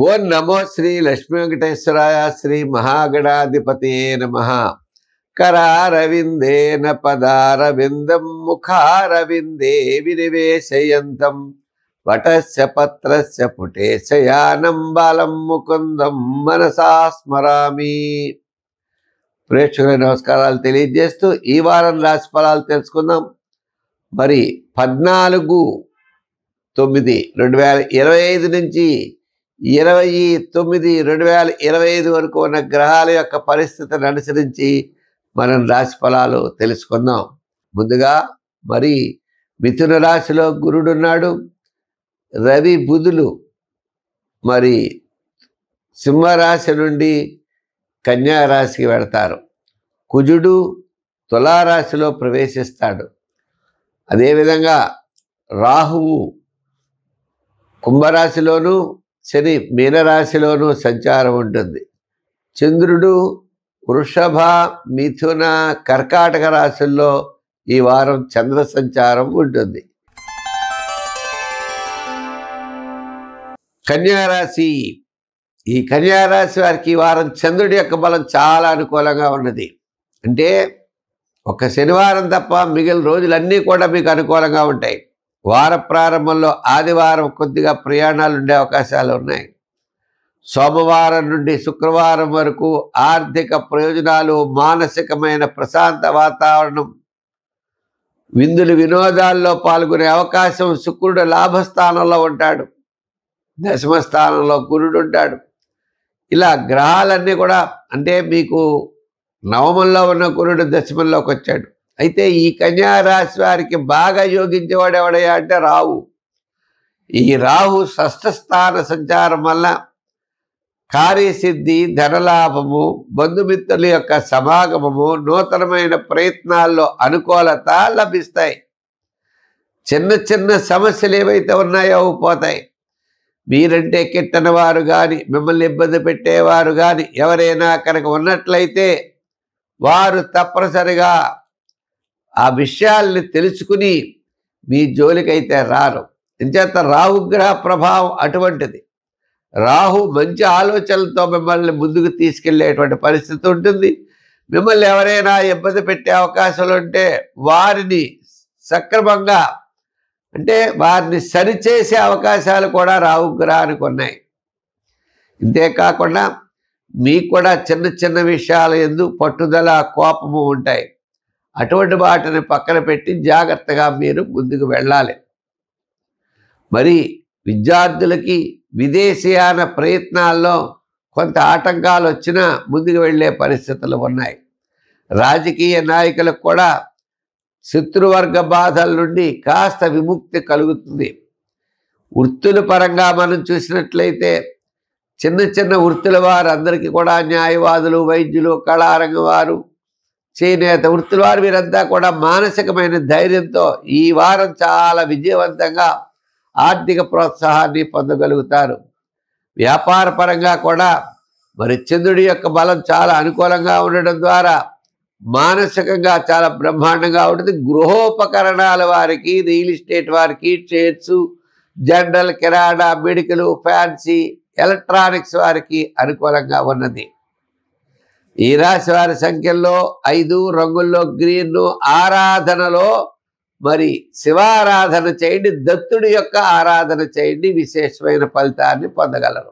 ఓం నమో శ్రీ లక్ష్మీ వెంకటేశ్వరాయ శ్రీ మహాగణాధిపతయే నమః. కరారవిందేన పదారవిందం ముఖారవిందే వినివేశయంతం వటస్య పత్రస్య పుటే శయానం బాలం ముకుందం మనసా స్మరామి. ప్రేక్షకుల నమస్కారాలు తెలియజేస్తూ ఈ వారం రాశి ఫలాలు తెలుసుకుందాం. మరి 14/9/2025 నుంచి 29/2025 వరకు ఉన్న గ్రహాల యొక్క పరిస్థితిని అనుసరించి మనం రాశి ఫలాలు తెలుసుకుందాం. ముందుగా మరి మిథున రాశిలో గురుడున్నాడు. రవి బుధులు మరి సింహరాశి నుండి కన్యా రాశికి వెళతారు. కుజుడు తులారాశిలో ప్రవేశిస్తాడు. అదేవిధంగా రాహువు కుంభరాశిలోను శని మీనరాశిలోనూ సంచారం ఉంటుంది. చంద్రుడు వృషభ మిథున కర్కాటక రాశుల్లో ఈ వారం చంద్ర సంచారం ఉంటుంది. కన్యారాశి, ఈ కన్యారాశి వారికి ఈ వారం చంద్రుడి యొక్క బలం చాలా అనుకూలంగా ఉన్నది. అంటే ఒక శనివారం తప్ప మిగిలిన రోజులన్నీ కూడా మీకు అనుకూలంగా ఉంటాయి. వార ప్రారంభంలో ఆదివారం కొద్దిగా ప్రయాణాలు ఉండే అవకాశాలు ఉన్నాయి. సోమవారం నుండి శుక్రవారం వరకు ఆర్థిక ప్రయోజనాలు, మానసికమైన ప్రశాంత వాతావరణం, విందులు వినోదాల్లో పాల్గొనే అవకాశం. శుక్రుడు లాభస్థానంలో ఉంటాడు, దశమ స్థానంలో గురుడు ఉంటాడు. ఇలా గ్రహాలన్నీ కూడా అంటే మీకు నవమంలో ఉన్న గురుడు దశమంలోకి వచ్చాడు. అయితే ఈ కన్యా రాశి వారికి బాగా యోగించేవాడు ఎవడయ్యా అంటే రాహు. ఈ రాహు షష్ఠ స్థాన సంచారం వల్ల కార్యసిద్ధి, ధనలాభము, బంధుమిత్రుల యొక్క సమాగమము, నూతనమైన ప్రయత్నాల్లో అనుకూలత లభిస్తాయి. చిన్న చిన్న సమస్యలు ఏవైతే ఉన్నాయో పోతాయి. మీరంటే కిట్టని వారు కానీ, మిమ్మల్ని ఇబ్బంది పెట్టేవారు కానీ ఎవరైనా కనుక ఉన్నట్లయితే వారు తప్పనిసరిగా ఆ విషయాల్ని తెలుసుకుని మీ జోలికైతే రారు. ఇంచేత రాహుగ్రహ ప్రభావం అటువంటిది. రాహు మంచి ఆలోచనలతో మిమ్మల్ని ముందుకు తీసుకెళ్లేటువంటి పరిస్థితి ఉంటుంది. మిమ్మల్ని ఎవరైనా ఇబ్బంది పెట్టే అవకాశాలు ఉంటే వారిని సక్రమంగా అంటే వారిని సరిచేసే అవకాశాలు కూడా రాహుగ్రహానికి ఉన్నాయి. ఇంతేకాకుండా మీకు కూడా చిన్న చిన్న విషయాల యందు పట్టుదల, కోపము ఉంటాయి. అటువంటి వాటిని పక్కన పెట్టి జాగ్రత్తగా మీరు ముందుకు వెళ్ళాలి. మరి విద్యార్థులకి విదేశీయాన ప్రయత్నాల్లో కొంత ఆటంకాలు వచ్చినా ముందుకు వెళ్ళే పరిస్థితులు ఉన్నాయి. రాజకీయ నాయకులకు కూడా శత్రువర్గ బాధల నుండి కాస్త విముక్తి కలుగుతుంది. వృత్తుల పరంగా మనం చూసినట్లయితే చిన్న చిన్న వృత్తుల వారు అందరికీ కూడా న్యాయవాదులు, వైద్యులు, కళారంగం వారు, చేనేత వృత్తుల వారు వీరంతా కూడా మానసికమైన ధైర్యంతో ఈ వారం చాలా విజయవంతంగా ఆర్థిక ప్రోత్సాహాన్ని పొందగలుగుతారు. వ్యాపార పరంగా కూడా మరి చంద్రుడి యొక్క బలం చాలా అనుకూలంగా ఉండడం ద్వారా మానసికంగా చాలా బ్రహ్మాండంగా ఉంటుంది. గృహోపకరణాల వారికి, రియల్ ఎస్టేట్ వారికి, షేర్స్, జనరల్, కిరాణా, మెడికల్, ఫ్యాన్సీ, ఎలక్ట్రానిక్స్ వారికి అనుకూలంగా ఉన్నది. ఈ రాశి వారి సంఖ్యల్లో 5, రంగుల్లో గ్రీన్, ఆరాధనలో మరి శివారాధన చేయండి, దత్తుడి యొక్క ఆరాధన చేయండి, విశేషమైన ఫలితాన్ని పొందగలరు.